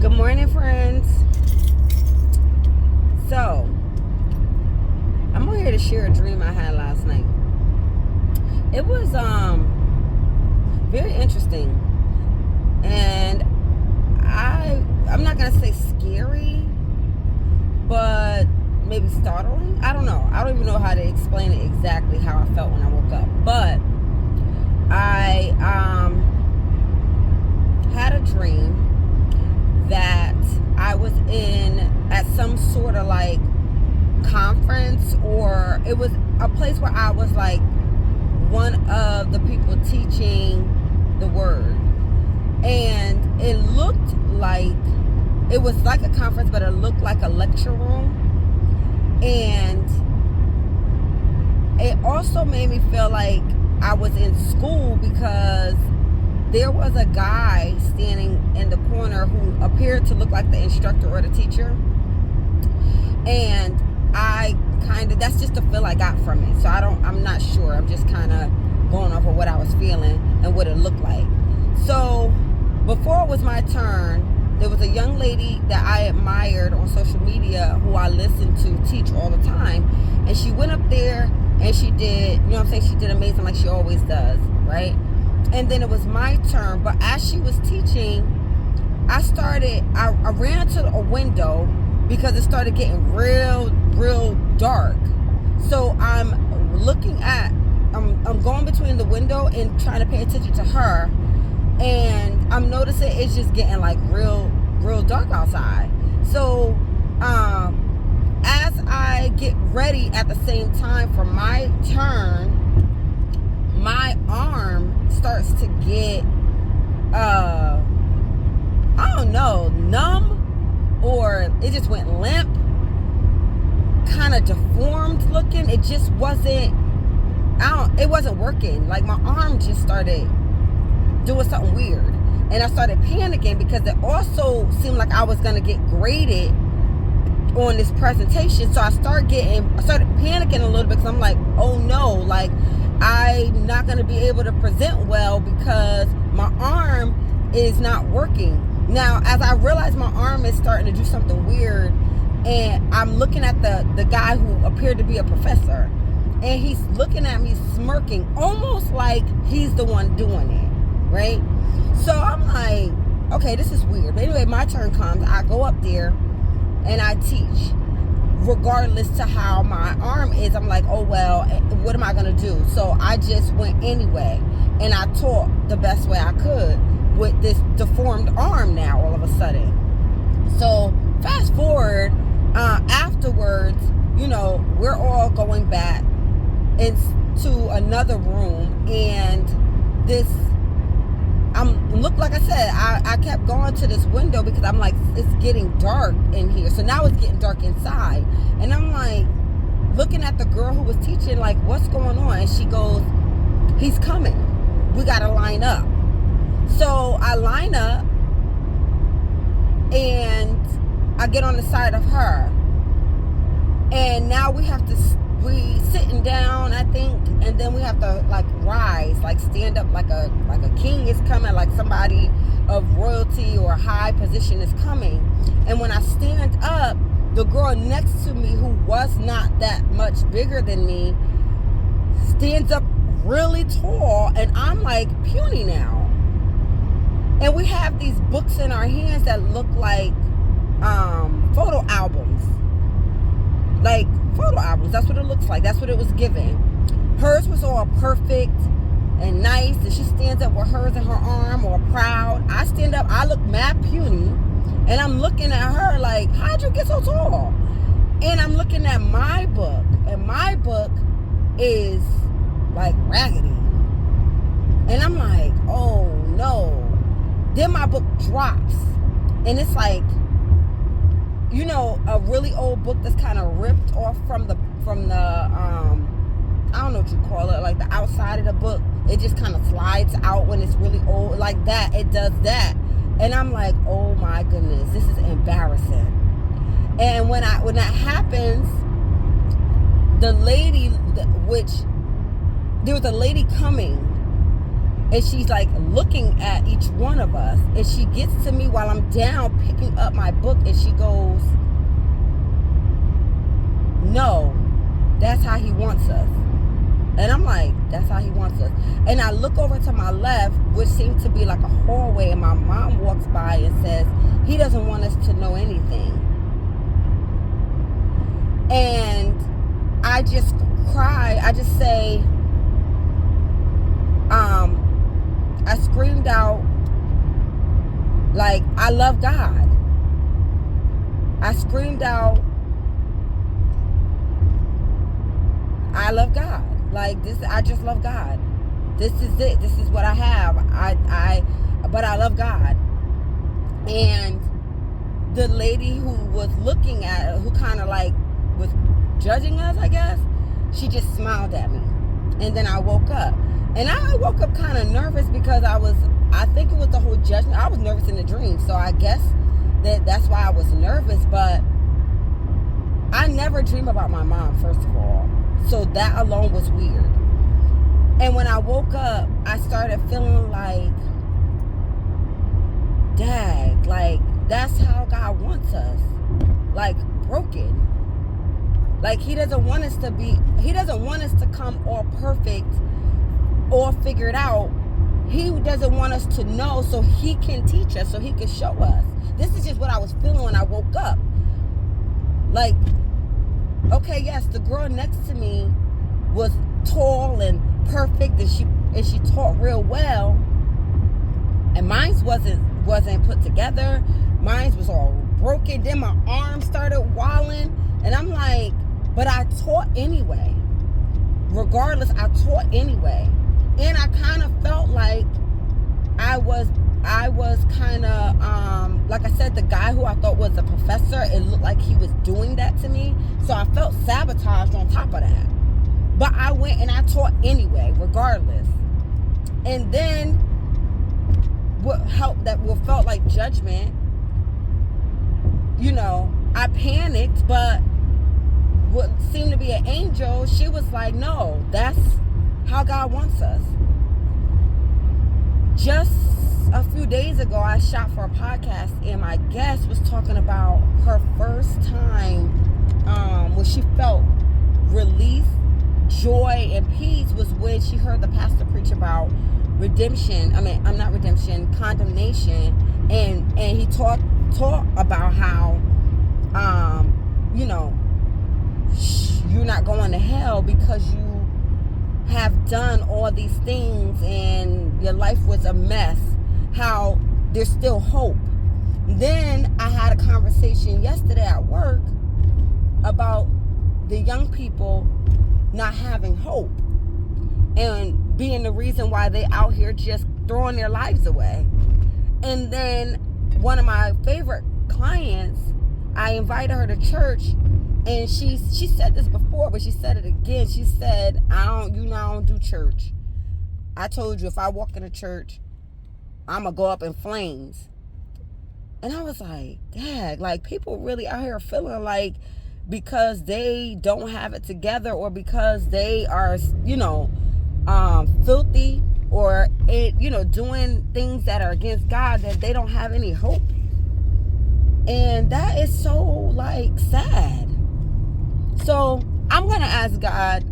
Good morning, friends. So, I'm on here to share a dream I had last night. It was very interesting, and I'm not gonna say scary, but maybe startling. I don't know. I don't even know how to explain it exactly how I felt when I woke up, but I had a dream that I was at some sort of like conference, or it was a place where I was like one of the people teaching the word, and it looked like it was like a conference, but it looked like a lecture room. And it also made me feel like I was in school, because there was a guy standing in the corner who appeared to look like the instructor or the teacher. And that's just the feel I got from it. So I'm not sure. I'm just kind of going off of what I was feeling and what it looked like. So before it was my turn, there was a young lady that I admired on social media who I listened to teach all the time. And she went up there and she did, you know what I'm saying? She did amazing, like she always does, right? And then it was my turn. But as she was teaching, I ran to a window because it started getting real dark. So I'm going between the window and trying to pay attention to her. And I'm noticing it's just getting like real dark outside. So as I get ready at the same time for my turn, my arm starts to get I don't know, numb, or it just went limp, kind of deformed looking. It just wasn't working. Like my arm just started doing something weird, and I started panicking because it also seemed like I was gonna get graded on this presentation. So I started panicking a little bit, because I'm like, oh no, like I'm not gonna be able to present well because my arm is not working. Now, as I realize my arm is starting to do something weird, and I'm looking at the guy who appeared to be a professor, and he's looking at me smirking, almost like he's the one doing it, right? So I'm like, okay, this is weird. But anyway, my turn comes. I go up there and I teach. Regardless to how my arm is, I'm like, oh well, what am I gonna do? So I just went anyway, and I taught the best way I could with this deformed arm now all of a sudden. So fast forward, afterwards, we're all going back into another room, and like I said, I kept going to this window because I'm like, it's getting dark in here. So now it's getting dark inside, and I'm like looking at the girl who was teaching, like, what's going on? And she goes, he's coming, we gotta line up. So I line up, and I get on the side of her, and now we sitting down, I think, and then we have to like rise, like stand up, like a king is coming, like somebody of royalty or high position is coming. And when I stand up, the girl next to me, who was not that much bigger than me, stands up really tall, and I'm like puny now. And we have these books in our hands that look like photo albums. Like photo albums, that's what it looks like. That's what it was given. Hers was all perfect and nice, and she stands up with hers in her arm, all proud. I stand up, I look mad puny, and I'm looking at her like, how'd you get so tall? And I'm looking at my book, and my book is like raggedy. And I'm like, oh no. Then my book drops, and it's like, a really old book that's kind of ripped off from the I don't know what you call it, like the outside of the book. It just kind of slides out when it's really old, like that. It does that. And I'm like, oh my goodness, this is embarrassing. And when that happens, the lady, there was a lady coming, And she's like looking at each one of us. And she gets to me while I'm down picking up my book. And she goes, no, that's how he wants us. And I'm like, that's how he wants us. And I look over to my left, which seemed to be like a hallway. And my mom walks by and says, he doesn't want us to know anything. And I just cry. I just say, I screamed out, like, I love God. I screamed out, I love God. Like, this, I just love God. This is it. This is what I have. But I love God. And the lady who was looking at, who kind of like was judging us, I guess, she just smiled at me. And then I woke up. And I woke up kind of nervous because I think it was the whole judgment. I was nervous in the dream. So I guess that's why I was nervous. But I never dream about my mom, first of all. So that alone was weird. And when I woke up, I started feeling like, dag, like, that's how God wants us. Like, broken. Like, he doesn't want us to come all perfect, all figured out. He doesn't want us to know so he can teach us, so he can show us. This is just what I was feeling when I woke up. Like, okay, yes, the girl next to me was tall and perfect, and she taught real well. And mine wasn't put together. Mine was all broken. Then my arm started walling, and I'm like, but I taught anyway. Regardless, I taught anyway. And I kind of felt like I was kind of, like I said, the guy who I thought was a professor, it looked like he was doing that to me. So I felt sabotaged on top of that. But I went and I taught anyway, regardless. And then what felt like judgment, I panicked, but what seemed to be an angel, she was like, no, that's how God wants us. Just a few days ago, I shot for a podcast, and my guest was talking about her first time when she felt relief, joy, and peace was when she heard the pastor preach about condemnation, and he taught about how you're not going to hell because you have done all these things and your life was a mess, how there's still hope. Then I had a conversation yesterday at work about the young people not having hope and being the reason why they out here just throwing their lives away. And then one of my favorite clients, I invited her to church, and she said this before, but she said it again. She said, I don't do church. I told you, if I walk in a church, I'm going to go up in flames. And I was like, dang, like, people really out here feeling like because they don't have it together, or because they are, filthy, or doing things that are against God, that they don't have any hope. And that is so, like, sad. So I'm going to ask God,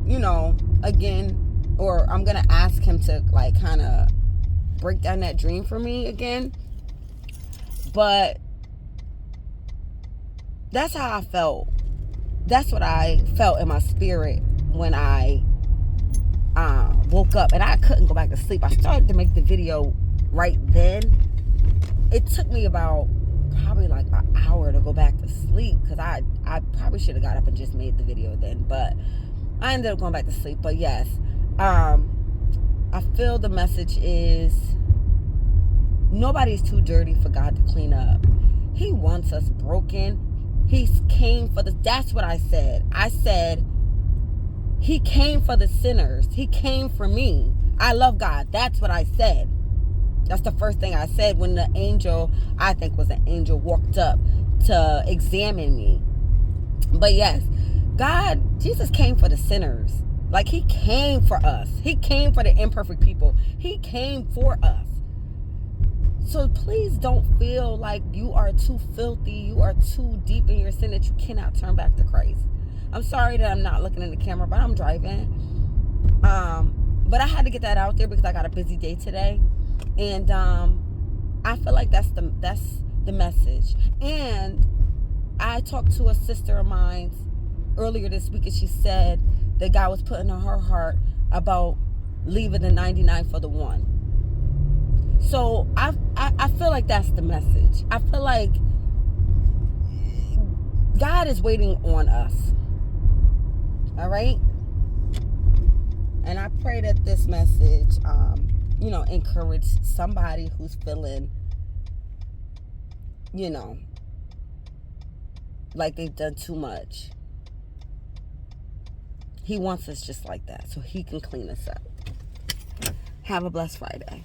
again, or I'm going to ask him to, like, kind of break down that dream for me again. But that's how I felt. That's what I felt in my spirit when I woke up, and I couldn't go back to sleep. I started to make the video right then. It took me about probably like an hour to go back to sleep, because I probably should have got up and just made the video then, but I ended up going back to sleep. But yes, I feel the message is nobody's too dirty for God to clean up. He wants us broken. He came for that's what I said. I said, he came for the sinners. He came for me. I love God. That's what I said. That's the first thing I said when the angel, I think was an angel, walked up to examine me. But yes, Jesus came for the sinners. Like, he came for us. He came for the imperfect people. He came for us. So please don't feel like you are too filthy, you are too deep in your sin that you cannot turn back to Christ. I'm sorry that I'm not looking in the camera, but I'm driving. But I had to get that out there because I got a busy day today. And I feel like that's the message. And I talked to a sister of mine earlier this week, and she said that God was putting on her heart about leaving the 99 for the one. So I feel like that's the message. I feel like God is waiting on us. All right? And I pray that this message, encourage somebody who's feeling, like they've done too much. He wants us just like that so he can clean us up. Have a blessed Friday.